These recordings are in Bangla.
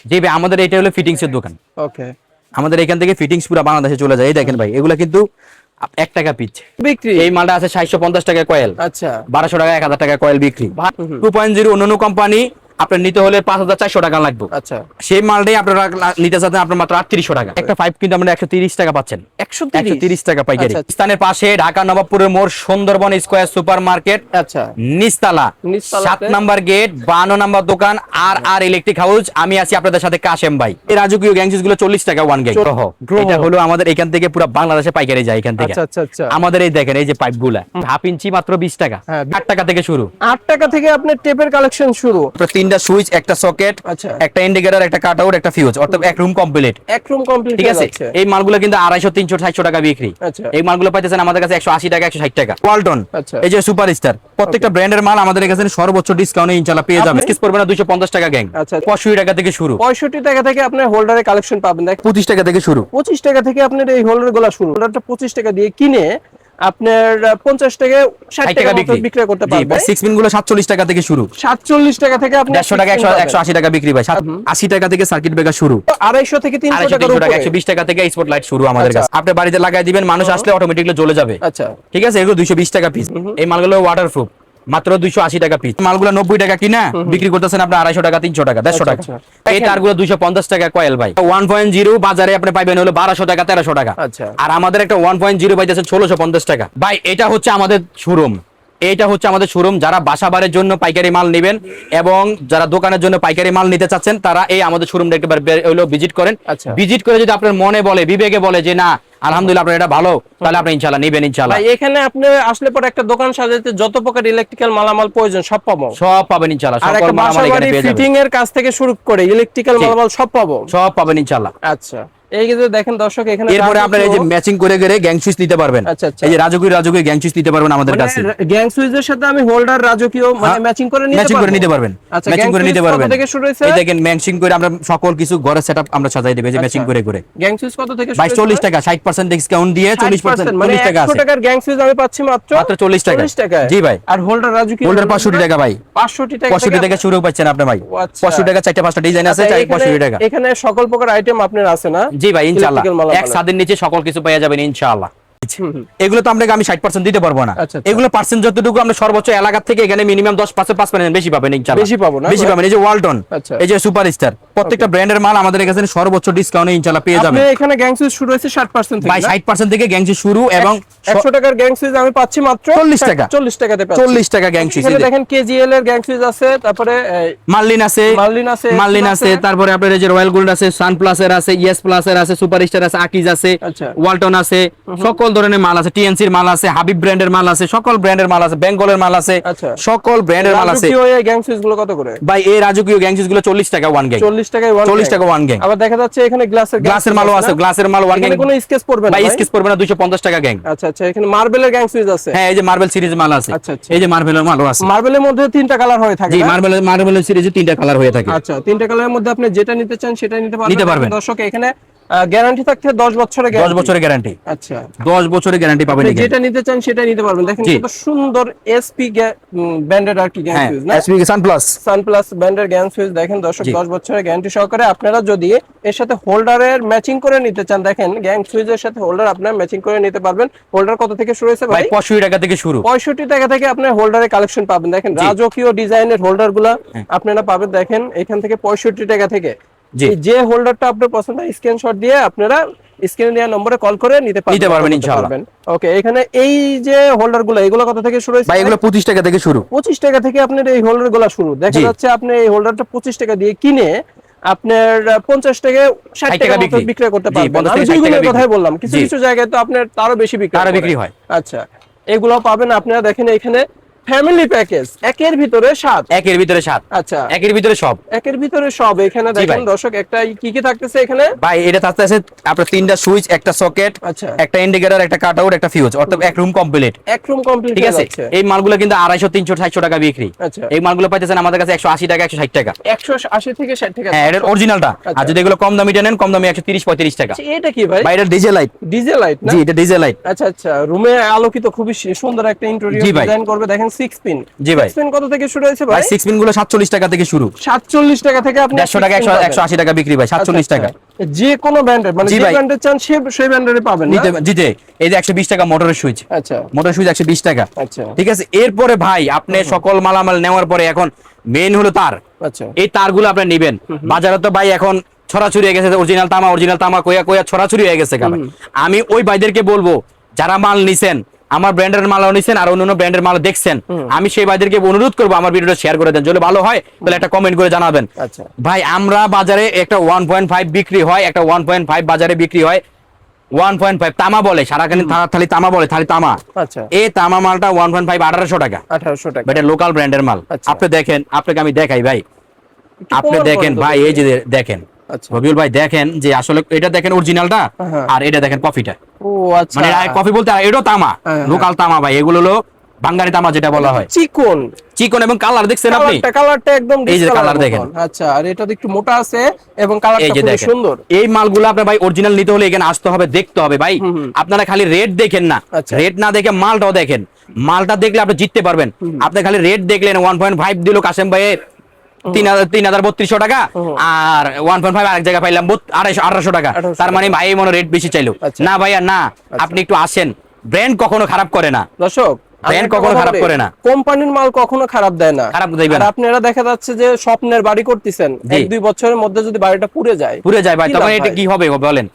জি ভাই, আমাদের এটা হলো ফিটিংস এর দোকান। ওকে, আমাদের এখান থেকে ফিটিংস পুরো বাংলাদেশে চলে যায়। এই দেখেন ভাই, এগুলা কিন্তু 1 টাকা পিচ বিক্রি। এই মালটা আছে 750 টাকা কয়েল, আচ্ছা, 1200 টাকা 1000 টাকা কয়েল বিক্রি। 2.0 অন্যান্য কোম্পানি আপনার নিতে হলে 5400 টাকা লাগবে। আচ্ছা, সেই মালটাই আপনারা নিতে চাচ্ছেন আপনার মাত্র 3800 টাকা। একটা 5 কিন্তু আপনারা 130 টাকা পাচ্ছেন। 130 টাকা পাইকারি। আচ্ছা। স্থানের পাশে ঢাকা নবাবপুরের মোড়, সুন্দরবন স্কয়ার সুপার মার্কেট, আচ্ছা, নিচতলা 7 নাম্বার গেট, 52 নাম্বার দোকান, আর ইলেকট্রিক হাউস। আমি আছি আপনাদের সাথে কাশেম ভাই। এই রাজকীয় গ্যাংসিস গুলো 40 টাকা 1 গ্যাং। এটা হলো আমাদের এখান থেকে পুরো বাংলাদেশে পাইকারি যায় এখান থেকে। আচ্ছা, আচ্ছা, আচ্ছা। আমাদের এই দেখেন এই যে পাইপ গুলা হাফ ইঞ্চি মাত্র 20 টাকা। হ্যাঁ, 8 টাকা থেকে শুরু। 8 টাকা থেকে আপনার টেপের কালেকশন শুরু। তো 3টা সুইচ, একটা সকেট, আচ্ছা, একটা ইন্ডিকেটর, একটা কাট আউট, একটা ফিউজ, অর্থাৎ এক রুম কমপ্লিট। এক রুম কমপ্লিট। ঠিক আছে, এই মালগুলো কিন্তু 250, 300, 700 টাকা বিক্রি। আচ্ছা, এই মালগুলো পাইতেছেন আমাদের কাছে 180 টাকা, 160 টাকা। ওয়ালটন, আচ্ছা, এই যে সুপারস্টার, প্রত্যেকটা ব্র্যান্ডের মাল আমাদের কাছে সর্বোচ্চ ডিসকাউন্টে ইনশাআল্লাহ পেয়ে যাবেন। কিস পড়বে না 250 টাকা গ্যাং। আচ্ছা, 65 টাকা থেকে শুরু। 65 টাকা থেকে আপনি হোল্ডারের কালেকশন পাবেন। দেখ 25 টাকা থেকে শুরু। 25 টাকা থেকে আপনার এই হোল্ডার গুলো শুরু। হোল্ডারটা 25 টাকা দিয়ে কিনে আপনার 50 টাকা 60 টাকা বিক্রি করতে পারবেন। 6 পিন গুলো 47 টাকা থেকে শুরু। 47 টাকা থেকে আপনি 150 টাকা, 180 টাকা বিক্রি ভাই। 80 টাকা থেকে সার্কিট ব্রেকার শুরু। 250 থেকে 300 টাকা, 120 টাকা থেকে স্পট লাইট শুরু আমাদের কাছে। আপনি বাড়িতে লাগাই দিবেন, মানুষ আসলে অটোমেটিক্যালি জ্বলে যাবে। আচ্ছা, ঠিক আছে, এগুলো 220 টাকা পিস। এই মালগুলো ওয়াটারপ্রুফ, মাত্র 280 টাকা পিস। মালগুলো 90 টাকা কিনা বিক্রি করতেছেন আপনি 250 টাকা, 300 টাকা, 150 টাকা। এই তারগুলো 250 টাকা কয়েল ভাই। 1.0 বাজারে আপনি পাইবেন হলো 1200 টাকা, 1300 টাকা। আচ্ছা, আর আমাদের একটা 1.0 পাইতেছে 1650 টাকা ভাই। এটা হচ্ছে আমাদের শোরুম। এইটা হচ্ছে আমাদের শোরুম। যারা বাসাবাড়ির জন্য পাইকারি মাল নেবেন এবং যারা দোকানের জন্য পাইকারি মাল নিতে চাচ্ছেন, তারা এই আমাদের শোরুমটা একবার হলো ভিজিট করেন। আচ্ছা, ভিজিট করে যদি আপনার মনে বলে, বিবেকে বলে যে না আলহামদুলিল্লাহ আপনার এটা ভালো, তাহলে আপনি ইনশাআল্লাহ নেবেন ইনশাআল্লাহ। ভাই এখানে আপনি আসলে পরে একটা দোকান সাজাতে যত প্রকার ইলেকট্রিক্যাল মালামাল প্রয়োজন সব পাবো। সব পাবেন ইনশাআল্লাহ। আর সকল একটা মাল আমাদের এখানে বাসাবাড়ি পেয়ে যাবেন। ফিটিং এর কাজ থেকে শুরু করে ইলেকট্রিক্যাল মালামাল সব পাবো। সব পাবেন ইনশাআল্লাহ। আচ্ছা, এই যে দেখেন দর্শক এখানে এরপরে আপনারা এই যে ম্যাচিং করে করে গ্যাং সুইচ নিতে পারবেন। আচ্ছা, আচ্ছা। এই যে রাজকীয় গ্যাং সুইচ নিতে পারবেন আমাদের কাছে। গ্যাং সুইচের সাথে আমি হোল্ডার রাজকীয় মানে ম্যাচিং করে নিতে পারবো। আচ্ছা, ম্যাচিং করে নিতে পারবেন। কত থেকে শুরু হইছে? এই দেখেন ম্যাচিং করে আমরা সকল কিছু ঘরের সেটআপ আমরা সাজাই দেব, এই যে ম্যাচিং করে করে। গ্যাং সুইচ কত থেকে শুরু? 40 টাকা, 60% ডিসকাউন্ট দিয়ে 40%, মানে 40 টাকা আছে। 100 টাকার গ্যাং সুইচ আমি পাচ্ছি মাত্র 40 টাকা। 40 টাকা। জি ভাই। আর হোল্ডার রাজকীয় হোল্ডার 65 টাকা ভাই। 65 টাকা 65 টাকা শুরু পাচ্ছেন আপনি ভাই। 65 টাকা 4টা 5টা ডিজাইন আছে, 65 টাকা। এখানে সকল প্রকার আইটেম আপনার আছে না? জি ভাই ইনশাআল্লাহ। এক ছাদের নিচে সকল কিছু পেয়ে যাবেন ইনশাআল্লাহ। এগুলো তো আপনাকে আমি 60% দিতে পারবো না। এগুলো পার্সেন্ট যতটুকু আমরা সর্বোচ্চ এলাকা থেকে এখানে মিনিমাম 10-5% বেশি পাবেন ইনশাআল্লাহ। বেশি পাবো না? বেশি পাবেন। এই যে ওয়ালটন, এই যে সুপারস্টার, প্রত্যেকটা ব্র্যান্ডের মাল আমাদের কাছে সর্বোচ্চ ডিসকাউন্টে ইনশাআল্লাহ পেয়ে যাবেন। আপনি এখানে গ্যাং সুইচ শুরু হয়েছে 60% থেকে। ভাই 60% থেকে গ্যাং সুইচ শুরু এবং 100 টাকার গ্যাং সুইচ আমি পাচ্ছি মাত্র 40 টাকা। 40 টাকাতে পাচ্ছি। 40 টাকা গ্যাং সুইচ। এখানে দেখেন কেজিএল এর গ্যাং সুইচ আছে, তারপরে মার্লিন আছে, তারপরে আপনার এই যে রয়্যাল গোল্ড আছে, সান প্লাসের আছে, ইএস প্লাসের আছে, সুপারস্টার আছে, আকিজ আছে, ওয়ালটন আছে, সকল ধরনের মাল আছে, টিএনসির মাল আছে, হাবিব ব্র্যান্ডের মাল আছে, সকল ব্র্যান্ডের মাল আছে, বেঙ্গলের মাল আছে, সকল ব্র্যান্ডের মাল আছে। রাজকীয় এই গ্যাং সুইচ গুলো কত করে? ভাই এই রাজকীয় গ্যাং সুইচ গুলো 40 টাকা 1 গ্যাং। 40 টাকায় 40 টাকা 1 গ্যাং। আবার দেখা যাচ্ছে এখানে গ্লাসের মালও আছে, গ্লাসের মাল 1 গ্যাং। এখানে কোনো স্কেচ পড়বে না ভাই, স্কেচ পড়বে না, 250 টাকা গ্যাং। আচ্ছা, আচ্ছা। এখানে মার্বেলের গ্যাং সুইচ আছে। হ্যাঁ, এই যে মার্বেল সিরিজ মাল আছে। এই যে মার্বেলের মালও আছে। মার্বেলের মধ্যে 3টা কালার হয়ে থাকে। জি, মার্বেলের সিরিজে 3টা কালার হয়ে থাকে। আচ্ছা, 3টা কালারের মধ্যে আপনি যেটা নিতে চান সেটা নিতে পারবেন। দর্শক এখানে গ্যারান্টি থাকতে 10 বছরের গ্যারান্টি। 10 বছরের গ্যারান্টি। আচ্ছা, 10 বছরের গ্যারান্টি পাবেন। যেটা নিতে চান সেটা নিতে পারবেন। দেখেন কত সুন্দর এসপি ব্র্যান্ডের আর কি গ্যাং সুইচ না? এসপি সানপ্লাস ব্র্যান্ডের গ্যাং সুইচ। দেখেন দর্শক 10 বছরের গ্যারান্টি সহকারে। আপনারা যদি এর সাথে হোল্ডারের ম্যাচিং করে নিতে চান, দেখেন গ্যাং সুইচের সাথে হোল্ডার আপনারা ম্যাচিং করে নিতে পারবেন। হোল্ডার কত থেকে শুরু হয়েছে ভাই? 65 টাকা থেকে শুরু। 65 টাকা থেকে আপনি হোল্ডারের কালেকশন পাবেন। দেখেন রাজকীয় ডিজাইনের হোল্ডারগুলো আপনারা পাবেন। দেখেন এখান থেকে 65 টাকা থেকে যে হোল্ডারটা আপনার পছন্দ হয় স্ক্রিনশট দিয়ে আপনারা স্ক্রিনে দেওয়া নম্বরে কল করে নিতে পারবেন ইনশাআল্লাহ। ওকে, এখানে এই যে হোল্ডারগুলো এগুলো কত থেকে শুরু হয়েছে ভাই? এগুলো 25 টাকা থেকে শুরু। 25 টাকা থেকে আপনার এই হোল্ডারগুলো শুরু। দেখা যাচ্ছে আপনি এই হোল্ডারটা 25 টাকা দিয়ে কিনে আপনার 50 টাকা 60 টাকা বিক্রি করতে পারবেন। আমি যেগুলোর কথাই বললাম, কিছু কিছু জায়গায় তো আপনার তারও বেশি বিক্রি হয়। আচ্ছা, এগুলো পাবেন আপনারা। দেখেন এখানে ফ্যামিলি প্যাকেজ, একের ভিতরে 7। একের ভিতরে 7। আচ্ছা, একের ভিতরে সব। একের ভিতরে সব। এখানে দেখেন দর্শক একটা কি কি থাকতেছে এখানে? ভাই এটা থাকতেছে আপনার 3টা সুইচ, একটা সকেট, আচ্ছা, একটা ইন্ডিকেটর, একটা কাট আউট, একটা ফিউজ, অর্থাৎ এক রুম কমপ্লিট। এক রুম কমপ্লিট। ঠিক আছে, এই মালগুলো কিন্তু 250, 300, 700 টাকা বিক্রি। আচ্ছা, এই মালগুলো পাইতেছেন আমাদের কাছে 180 টাকা, 160 টাকা। 180 থেকে 60 টাকা। হ্যাঁ, এটা অরিজিনালটা। আর যদি এগুলো কম দামিটা নেন, কম দামি 130, 35 টাকা। এটা কি ভাই? ভাই এটা ডিজে লাইট। ডিজে লাইট না? জি, এটা ডিজে লাইট। আচ্ছা, আচ্ছা। রুমে আলোকিত খুবই সুন্দর একটা ইন্টেরিয়র ডিজাইন করবে। দেখেন 6 পিন। জি ভাই 6 পিন কত থেকে শুরু হয়েছে ভাই? ভাই 6 পিন গুলো 47 টাকা থেকে শুরু। 47 টাকা থেকে আপনি 150 টাকা 180 টাকা বিক্রি ভাই, 47 টাকা। যে কোনো ব্র্যান্ডের, মানে যে ব্র্যান্ডের চান সেই ব্র্যান্ডেরই পাবেন না? জিতে এই যে 120 টাকা মোটরের সুইচ। আচ্ছা, মোটরের সুইচ 120 টাকা। আচ্ছা, ঠিক আছে। এরপরে ভাই আপনি সকল মালামাল নেওয়ার পরে এখন মেইন হলো তার। আচ্ছা, এই তারগুলো আপনি নেবেন। বাজারে তো ভাই এখন ছড়াছড়ি হয়ে গেছে, অরিজিনাল তামা কইয়া ছড়াছড়ি হয়ে গেছে। আমি ওই ভাইদেরকে বলবো যারা মাল নিছেন, আমার ব্র্যান্ডের মালও নিছেন আর অন্যান্য ব্র্যান্ডের মাল দেখছেন, আমি সেই ভাইদেরকে অনুরোধ করবো আমার ভিডিওটা শেয়ার করে দেন। যদি ভালো হয় তাহলে একটা কমেন্ট করে জানাবেন। আচ্ছা ভাই আমরা বাজারে একটা 1.5 বিক্রি হয়, একটা 1.5 বাজারে বিক্রি হয় 1.5 তামা বলে, সারাখানি থালি তামা বলে, থালি তামা। আচ্ছা, এই তামা মালটা 1.5 1800 টাকা। 1800 টাকা। এটা লোকাল ব্র্যান্ডের মাল। আপনি দেখেন, আপনাকে আমি দেখাই ভাই, আপনি দেখেন ভাই, এই যে দেখেন রবিউল ভাই, দেখেন যে আসলে এটা দেখেন অরিজিনালটা আর এটা দেখেন কফিটা। ও আচ্ছা, মানে কফি বলতে এটাও তামা, লোকাল তামা ভাই। এগুলো হলো বাঙ্গারি তামা যেটা বলা হয়। চিকন এবং কালার দেখছেন আপনি, কালারটা একদম এই যে কালার দেখেন। আচ্ছা, আর এটা একটু মোটা আছে এবং কালারটা খুব সুন্দর। এই মালগুলো আপনি ভাই অরিজিনাল নিতে হলে এখানে আসতে হবে, দেখতে হবে ভাই। আপনারা খালি রেট দেখেন না, রেট না দেখে মালটাও দেখেন। মালটা দেখলে আপনি জিততে পারবেন। আপনি খালি রেট দেখলেন 1.5 দিল কাসেম ভাই 3032 টাকা, আর 1.5 আরেক জায়গায় পাইলাম 1800 টাকা। তার মানে ভাই মনে রেট বেশি চাইলো না ভাইয়া না। আপনি একটু আসেন, ব্র্যান্ড কখনো খারাপ করে না দর্শক, ব্র্যান্ড কখনো খারাপ করে না, কোম্পানির মাল কখনো খারাপ দেয় না, খারাপ দেবে না। আপনারা দেখা যাচ্ছে যে স্বপ্নের বাড়ি করতেছেন, 1-2 বছরের মধ্যে যদি বাড়িটা পুড়ে যায় ভাই, তখন এটা কি হবে বলেন?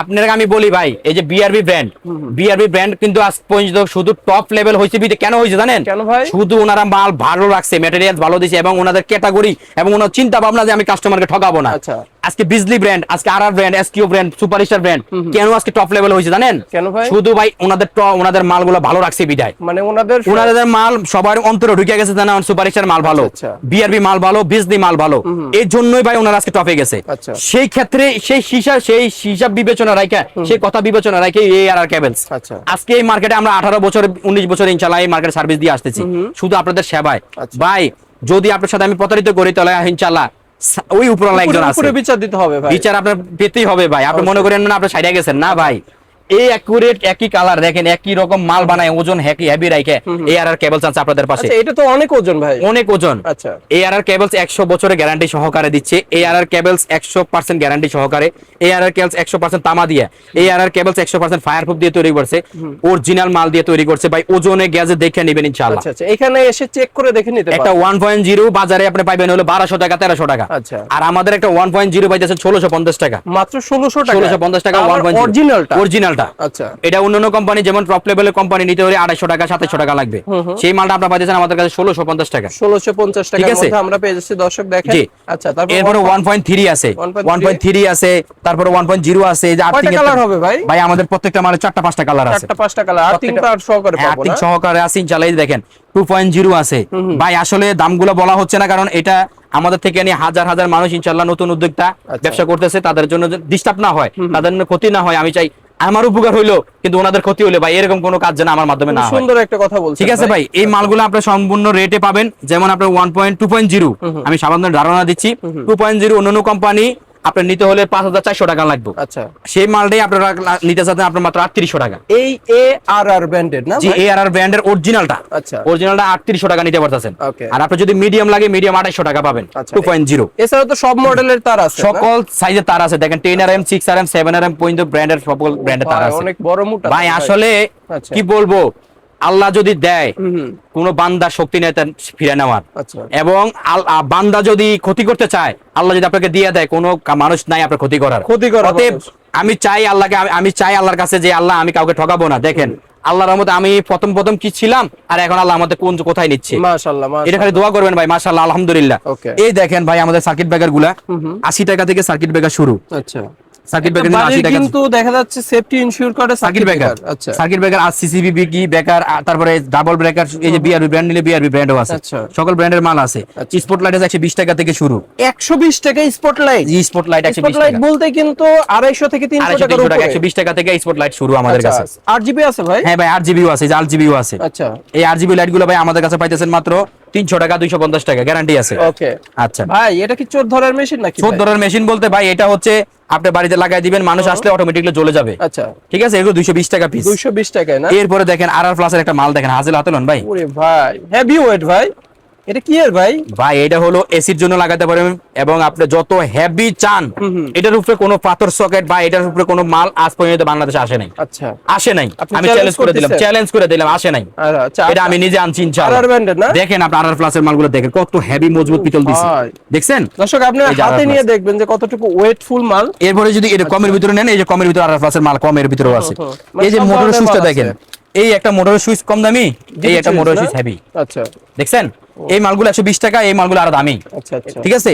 আপনারা আমি বলি ভাই, এই যে বিআরবি ব্র্যান্ড কিন্তু আজ পর্যন্ত শুধু টপ লেভেল হয়েছে। কেন হয়েছে জানেন? কেন ভাই? শুধু ওনারা মাল ভালো রাখছে, ম্যাটেরিয়াল ভালো দিয়েছে এবং ওনাদের ক্যাটাগরি এবং ওনার চিন্তা ভাবনা যে আমি কাস্টমারকে ঠকাবো না। আজকে বিজলি ব্র্যান্ড, আজকে RR brand, SQ brand, superstar brand কেন আজকে টপ লেভেল হয়েছে জানেন? কেন ভাই? শুধু ভাই ওনাদের মালগুলো ভালো রাখছে বিদায়। মানে ওনাদের মাল সবার অন্তরে ঢুকে গেছে, জানা সুপারস্টার মাল ভালো, বিআরবি মাল ভালো, বিজলি মাল ভালো, এই জন্যই ভাই ওনারা আজকে টপে গেছে। সেই ক্ষেত্রে সেই হিসাব বিবেচনা রাখা, সেই কথা বিবেচনা রাখে এই আর কেবলস আজকে এই মার্কেটে আমরা 18 বছর 19 বছর ইনশাআল্লাহ এই মার্কেট সার্ভিস দিয়ে আসতেছি, শুধু আপনাদের সেবায়। ভাই যদি আপনার সাথে আমি প্রতারিত করি তাহলে ইনশাআল্লাহ ওই উপরওয়ালা একজন আছে, বিচার দিতে হবে ভাই, বিচার আপনার পেতেই হবে ভাই। আপনি মনে করেন না আপনি সাইডে গেছেন না ভাই। এই অ্যাকুরেট একই কালার দেখেন, একই রকম মাল বানায়, ওজন হেভি রাখে এআরআর কেবলস আছে আপনাদের পাশে। আচ্ছা, এটা তো অনেক ওজন ভাই, অনেক ওজন। আচ্ছা, এআরআর কেবলস 100 বছরের গ্যারান্টি সহকারে দিচ্ছে। এআরআর কেবলস 100% গ্যারান্টি সহকারে, এআরআর কেবলস 100% তামা দিয়ে, এআরআর কেবলস 100% ফায়ারপ্রুফ দিয়ে তৈরি করছে, অরিজিনাল মাল দিয়ে তৈরি করছে ভাই। ওজনে গ্যাজে দেখে নেবেন ইনশাআল্লাহ। আচ্ছা, এখানে এসে চেক করে দেখে নিতে পারবেন। একটা 1.0 বাজারে আপনি পাবেন হলো 1200 টাকা 1300 টাকা। আচ্ছা, আর আমাদের একটা 1.0 পাইতেছেন 1650 টাকা, মাত্র 1600 টাকা, 1650 টাকা অরিজিনালটা। আচ্ছা, এটা অন্যান্য কোম্পানি যেমন টপ লেভেলের কোম্পানি নিতে হলে 250 টাকা 2700 টাকা লাগবে, সেই মালটা আপনারা পাইতেছেন আমাদের কাছে 1650 টাকা। 1650 টাকার মধ্যে আমরা পেয়ে যাচ্ছি দর্শক দেখেন। আচ্ছা, তারপরে 1.3 আছে, 1.3 আছে, তারপরে 1.0 আছে। এই যে কয়টা কালার হবে ভাই? ভাই আমাদের প্রত্যেকটা মালে 4টা-5টা কালার আছে, 4টা-5টা কালার, আর্থিং কালার সহকারে পাবো না? আর্থিং সহকারে আছে ইনশাআল্লাহ। দেখেন 2.0 আছে ভাই। আসলে দামগুলো বলা হচ্ছে না কারণ এটা আমাদের থেকে নিয়ে হাজার হাজার মানুষ ইনশাআল্লাহ নতুন উদ্যোক্তা ব্যবসা করতেছে, তাদের জন্য ডিস্টার্ব না হয়, তাদের জন্য ক্ষতি না হয়। আমি চাই আমার উপকার হইলো কিন্তু ওনাদের ক্ষতি হইলো ভাই, এরকম কোনো কাজ যেন আমার মাধ্যমে না হয়। সুন্দর একটা কথা বলছেন। ঠিক আছে ভাই, এই মালগুলো আপনি সম্পূর্ণ রেটে পাবেন। যেমন আপনার 2.0 আমি সামান্য ধারণা দিচ্ছি, 2.0 অন্যান্য কোম্পানি আপনার নিতে হলে 5400 টাকা লাগবে। আচ্ছা, সেই মালটাই আপনারা নিতে চাচ্ছেন আপনার মাত্র 3800 টাকা। এই এআরআর ব্র্যান্ডের না? জি, এআরআর ব্র্যান্ডের অরিজিনালটা। আচ্ছা, অরিজিনালটা 3800 টাকা নিতে পারতেছেন। আর আপনি যদি মিডিয়াম লাগে মিডিয়াম 2800 টাকা পাবেন 2.0। এছাড়া তো সব মডেলের তার আছে, সকল সাইজের তার আছে। দেখেন 10RM 6RM 7RM পর্যন্ত ব্র্যান্ডের সকল ব্র্যান্ডের তার আছে, অনেক বড় মোটা ভাই। আসলে কি বলবো, আল্লাহ যদি দেয় কোন বান্দা শক্তি নেই তার ফিরে নেওয়ার, এবং বান্দা যদি ক্ষতি করতে চায়, আল্লাহ যদি আপনাকে দিয়ে দেয়, কোনো মানুষ নাই আপনার ক্ষতি করার। অতএব আমি চাই আল্লাহর কাছে যে আল্লাহ আমি কাউকে ঠকাবো না। দেখেন আল্লাহর রহমতে আমি প্রথম কি ছিলাম আর এখন আল্লাহ আমাদের কোথায় নিচ্ছে, মাশাআল্লাহ। এটা খালি দোয়া করবেন ভাই, মাশাআল্লাহ, আলহামদুলিল্লাহ। এই দেখেন ভাই আমাদের সার্কিট ব্রেকার গুলা 80 টাকা থেকে সার্কিট ব্রেকার শুরু। আচ্ছা, সার্কিট ব্রেকার 80 টাকা কিন্তু দেখা যাচ্ছে সেফটি ইনসিওর করে সার্কিট ব্রেকার। আচ্ছা, সার্কিট ব্রেকার আর সিসিবি বিকি ব্রেকার, তারপরে ডাবল ব্রেকার। এই যে বিআরবি ব্র্যান্ড নিলে বিআরবি ব্র্যান্ডও আছে, সকল ব্র্যান্ডের মাল আছে। স্পটলাইট আছে 120 টাকা থেকে শুরু। 120 টাকা স্পটলাইট? জি, স্পটলাইট 120 টাকা। স্পটলাইট বলতে কিন্তু 250 থেকে 300 টাকার উপরে। 120 টাকা থেকে স্পটলাইট শুরু আমাদের কাছে। আরজিবি আছে ভাই? হ্যাঁ ভাই, আরজিবিও আছে, আরজিবিও আছে। আচ্ছা, এই আরজিবি লাইট গুলো ভাই আমাদের কাছে পাইতেছেন মাত্র 300 টাকা 250 টাকা, গ্যারান্টি আছে। ওকে, আচ্ছা ভাই এটা কি চোর ধরার মেশিন নাকি? চোর ধরার মেশিন বলতে ভাই এটা হচ্ছে আপনি বাড়িতে লাগাই দিবেন, মানুষ আসলে অটোমেটিকলি জ্বলে যাবে। আচ্ছা ঠিক আছে, এগুলো 220 টাকা পিস। 220 টাকায় না? এরপরে দেখেন আর প্লাস এর একটা মাল দেখেন, হাজেল হাতলন ভাই। ওরে ভাই হেভি ওয়েট ভাই, এটা কি এর ভাই? ভাই এটা হলো এসির জন্য লাগাতে পারেন, এবং আপনি যত হেভি চান, এটার উপরে কোনো পাথর সকেট বা এটার উপরে কোনো মাল আজ পর্যন্ত বাংলাদেশে আসে নাই। আচ্ছা আসে নাই, আমি চ্যালেঞ্জ করে দিলাম, আসে নাই। আচ্ছা এটা আমি নিজে আনছি ইনশাআল্লাহ। আরআর ব্র্যান্ডের না? দেখেন আপনি আরআর প্লাস এর মালগুলো দেখেন কত হেভি মজবুত পিতল দিছে, দেখছেন? দর্শক আপনি হাতে নিয়ে দেখবেন যে কতটুকু ওয়েটফুল মাল। এরপরে যদি এটা কমের ভিতরে নেন, এই যে কমের ভিতরে আরআর প্লাস এর মাল কমের ভিতরেও আছে। এই যে মোটরের সুইচটা দেখেন, এই একটা মোটরের সুইচ কম দামি, এই একটা মোটরের সুইচ হেভি। আচ্ছা দেখছেন? এই মালগুলো 120 টাকা, এই মালগুলো আরো দামি। আচ্ছা আচ্ছা ঠিক আছে,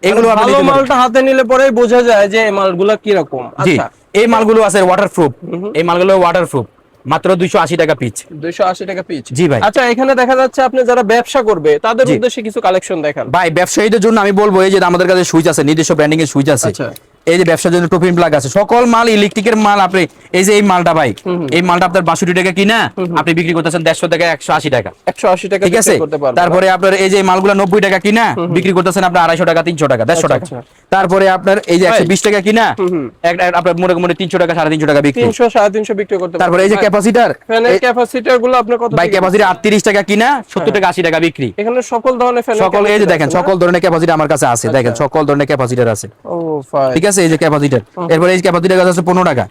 এগুলো আপনি ভালো মালটা হাতে নিলে পরেই বোঝা যায় যে এই মালগুলো কি রকম। আচ্ছা এই মালগুলো আছে ওয়াটারপ্রুফ, এই মালগুলো ওয়াটারপ্রুফ, মাত্র 280 টাকা পিচ। 280 টাকা পিচ? জি ভাই। আচ্ছা এখানে দেখা যাচ্ছে আপনি যারা ব্যবসা করবে তাদের উদ্দেশ্যে কিছু কালেকশন দেখান ভাই। ব্যবসায়ীদের জন্য আমি বলবো, এই যে আমাদের কাছে সুইচ আছে, নিজস্ব ব্র্যান্ডিং এর সুইচ আছে। আচ্ছা এই যে ব্যবসার জন্য টোপিন প্লাগ আছে, সকল মাল ইলেকট্রিকের মাল। আপনি এই যে এই মালটা ভাই, এই মালটা আপনার 62 টাকা কিনা আপনি বিক্রি করতেছেন 150 টাকা, 180 টাকা। 180 টাকা ঠিক আছে। তারপরে আপনার এই যে মালগুলো 90 টাকা কিনা বিক্রি করতেছেন আপনি 250 টাকা, 300 টাকা, 150 টাকা। তারপরে আপনার এই যে 120 টাকা কিনা আপনার মোটামুটি 300 টাকা, 350 টাকা বিক্রি, 300 350 বিক্রি করতে পারবেন। তারপরে এই যে ক্যাপাসিটর, ফ্যানের ক্যাপাসিটর গুলো আপনার কত? ভাই ক্যাপাসিটি 38 টাকা কিনা 70 টাকা, 80 টাকা বিক্রি। এখানে সকল ধরনের ফ্যান, সকল এই যে দেখেন সকল ধরনের ক্যাপাসিটি আমার কাছে আছে। দেখেন সকল ধরনের ক্যাপাসিটর আছে। ও ফাইন। ঠিক আছে, এই যে ক্যাপাসিটর। এরপর এই ক্যাপাসিটর আছে 15 টাকা।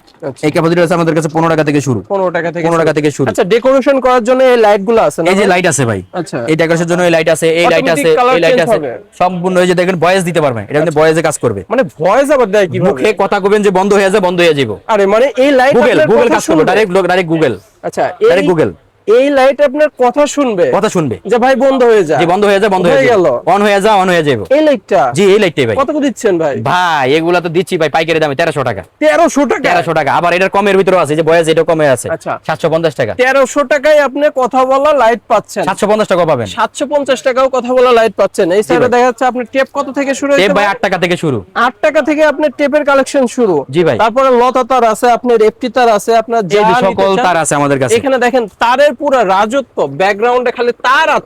এই ক্যাপাসিটর আছে আমাদের কাছে 15 টাকা থেকে শুরু। 15 টাকা থেকে 15 টাকা থেকে শুরু। আচ্ছা ডেকোরেশন করার জন্য এই লাইট গুলো আছে না? এই যে লাইট আছে ভাই। আচ্ছা এই ডেকোরেশনের জন্য এই লাইট আছে, এই লাইট আছে, এই লাইট আছে, সম্পূর্ণ। এই যে দেখেন ভয়েস দিতে পারবেন, এটা কিন্তু ভয়েসে কাজ করবে। মানে ভয়েস আবার দেয় কিভাবে? মুখে কথা কইবেন যে বন্ধ হয়ে যায়, বন্ধ হয়ে যাবে। আরে মানে এই লাইট গুগল কাজ করবে, ডাইরেক্ট গুগল। আচ্ছা ডাইরেক্ট গুগল এই লাইট আপনার কথা শুনবে যে ভাই বন্ধ হয়ে যায়, জি বন্ধ হয়ে যায়, বন্ধ হয়ে গেল, অন হয়ে যায়, অন হয়ে যাবে। এই লাইটটা? জি এই লাইটটাই ভাই। কত করে দিচ্ছেন ভাই? ভাই এগুলা তো দিচ্ছি ভাই পাইকারি দামে 1300 টাকা। 1300 টাকা? 1300 টাকা। আবার এটার কমের ভিতরে আছে, যে বয়স এটা কমে আছে। আচ্ছা 750 টাকা। 1300 টাকায় আপনি কথা বলা লাইট পাচ্ছেন। 750 টাকা পাবেন। 750 টাকাও কথা বলা লাইট পাচ্ছেন। এই সাইডে দেখা যাচ্ছে আপনি টেপ কত থেকে শুরু হচ্ছে? টেপ ভাই 8 টাকা থেকে শুরু। 8 টাকা থেকে আপনার টেপের কালেকশন শুরু। জি ভাই। তারপরে লতা তার আছে, আপনার এফটি তার আছে, আপনার যা সকল তার আছে আমাদের কাছে। এখানে দেখেন তারের পুরো রাজত্ব, ব্যাকগ্রাউন্ডে খালি তার আর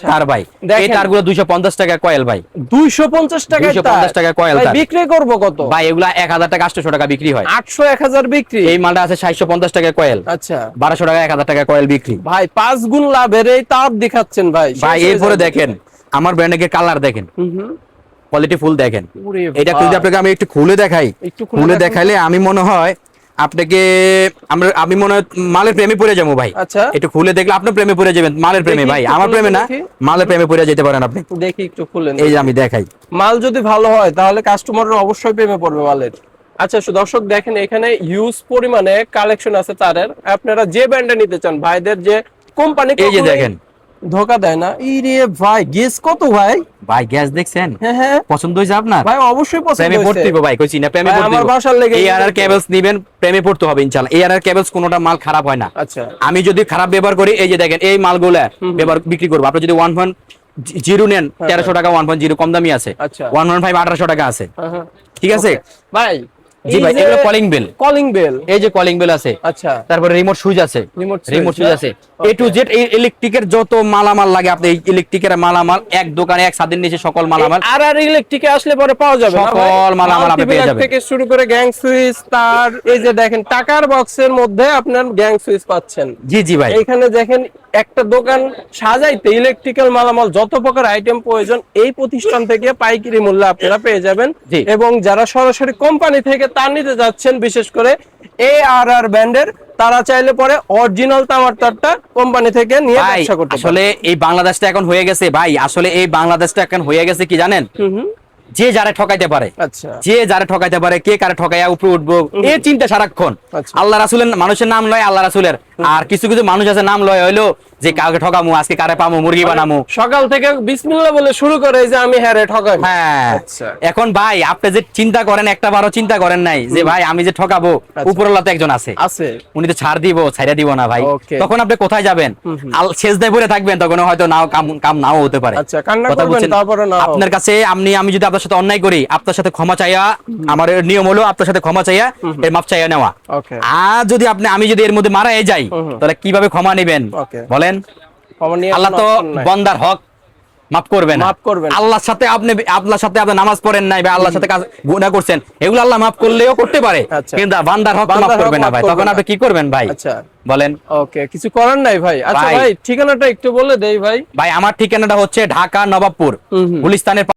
তার ভাই। এই তারগুলো 250 টাকা কয়েল ভাই। 250 টাকা? 250 টাকা কয়েল তার। বিক্রি করব কত ভাই? এগুলা 1000 টাকা, 800 টাকা বিক্রি হয়। 800 1000 বিক্রি। এই মালটা আছে 750 টাকা কয়েল। আচ্ছা 1200 টাকা, 1000 টাকা কয়েল বিক্রি। ভাই 5 গুণ লাভের এই তাপ দেখাচ্ছেন ভাই। ভাই এরপরে দেখেন আমার ব্র্যান্ডের কালার দেখেন, কোয়ালিটি ফুল দেখেন। এটা যদি আপনাকে আমি একটু খুলে দেখাই, খুলে দেখাইলে আমি মনে হয় আপনাকে আমি মনে হয় মালের প্রেমে পড়ে যাবো ভাই। আচ্ছা একটু খুলে দেখলে আপনি প্রেমে পড়ে যাবেন, মালের প্রেমে ভাই, আমার প্রেমে না, মালের প্রেমে পড়ে যেতে পারেন আপনি। দেখি একটু খুলেন। এই যে আমি দেখাই, মাল যদি ভালো হয় তাহলে কাস্টমাররা অবশ্যই প্রেমে পড়বে মালের। আচ্ছা দর্শক দেখেন এখানে হিউজ পরিমাণে কালেকশন আছে তারের। আপনারা যে ব্র্যান্ডে নিতে চান, ভাইদের যে কোম্পানি, এই যে দেখেন ধোকা দেয় না। ইরে ভাই গ্যাস কত ভাই? ভাই গ্যাস দেখছেন? হ্যাঁ পছন্দ হয়েছে আপনার? ভাই অবশ্যই পছন্দ হয়েছে। প্রেমে পড়তে হবে ভাই, কইছি না প্রেমে পড়তে হবে। আমার বাসার লেগে এই আর কেবলস নেবেন, প্রেমে পড়তে হবে ইনশাআল্লাহ। এই আর কেবলস কোনটা মাল খারাপ হয় না। আচ্ছা আমি যদি খারাপ ব্যবহার করি, এই যে দেখেন এই মালগুলা ব্যবহার বিক্রি করব। আপনি যদি 1.0 নেন 1300 টাকা, 1.0 কম দামি আছে। আচ্ছা 1.5 1800 টাকা আছে। ঠিক আছে ভাই। জি ভাই, এগুলো কলিং বেল। এই যে কলিং বেল আছে। আচ্ছা তারপরে রিমোট সুইচ আছে, রিমোট সুইচ আছে। এ টু জেড এই ইলেকট্রিকের যত মালামাল লাগে, আপনি এই ইলেকট্রিকের মালামাল এক দোকানে এক ছাদের নিচে সকল মালামাল। আর ইলেকট্রিকে আসলে পরে পাওয়া যাবে সকল মালামাল আপনি পেয়ে যাবেন। থেকে শুরু করে গ্যাং সুইচ, তার, এই যে দেখেন টাকার বক্সের মধ্যে আপনার গ্যাং সুইচ পাচ্ছেন। জি জি ভাই। এখানে দেখেন একটা দোকান সাজাইতে ইলেকট্রিক্যাল মালামাল যত প্রকার আইটেম প্রয়োজন এই প্রতিষ্ঠান থেকে পাইকারি মূল্যে আপনারা পেয়ে যাবেন। এবং যারা সরাসরি কোম্পানি থেকে তার নিতে যাচ্ছেন, বিশেষ করে ARR ব্র্যান্ডের, তারা চাইলে পরে অরিজিনাল তামার তারটা কোম্পানি থেকে নিয়ে ব্যবসা করতে পারে। আসলে এই বাংলাদেশটা এখন হয়ে গেছে ভাই, আসলে এই বাংলাদেশটা এখন হয়ে গেছে কি জানেন? যে যারা ঠকাইতে পারে, আচ্ছা যে যারা ঠকাইতে পারে, কে কারে ঠকাইয়া উপরে উঠবো এই চিন্তা সারাক্ষণ। আল্লাহ রাসূলের, মানুষের নাম লয় আল্লাহ রাসূলের। আর কিছু কিছু মানুষ আছে নাম লয় হইলো যে কাউকে ঠকামু, আজকে কারে পামু, মুরগি বানামু, সকাল থেকে বিসমিল্লাহ বলে শুরু করে যে আমি হ্যারে ঠকাবো। হ্যাঁ এখন ভাই আপনি যে চিন্তা করেন, একটা বারও চিন্তা করেন নাই যে ভাই আমি যে ঠকাবো, উপরওয়ালা তো একজন আছে, উনি তো ছাড় দিব, ছাইড়া দিব না ভাই। তখন আপনি কোথায় যাবেন? সেজদায় পড়ে থাকবেন, তখন হয়তো নাও কাম নাও হতে পারে। আপনার কাছে আমি যদি আপনার সাথে অন্যায় করি, আপনার সাথে ক্ষমা চাইয়া, আমার নিয়ম হলো আপনার সাথে ক্ষমা চাইয়া এর মাপ চাইয়া নেওয়া। আর যদি আমি যদি এর মধ্যে মারা যাই, তাহলে কিভাবে ক্ষমা নেবেন বলেন? আল্লাহ তো বান্দার হক মাফ করবেন আল্লাহর সাথে আপনি নামাজ পড়েন নাই বা আল্লাহর সাথে গুনাহ করছেন, এগুলো আল্লাহ মাফ করলেও করতে পারে, কিন্তু বান্দার হক মাফ করবে না ভাই। তখন আপনি কি করবেন ভাই? আচ্ছা বলেন। ওকে, কিছু করার নাই ভাই। আচ্ছা ভাই, ঠিকানাটা একটু বলে দেই ভাই। ভাই আমার ঠিকানাটা হচ্ছে ঢাকা নবাবপুর, গুলিস্তানের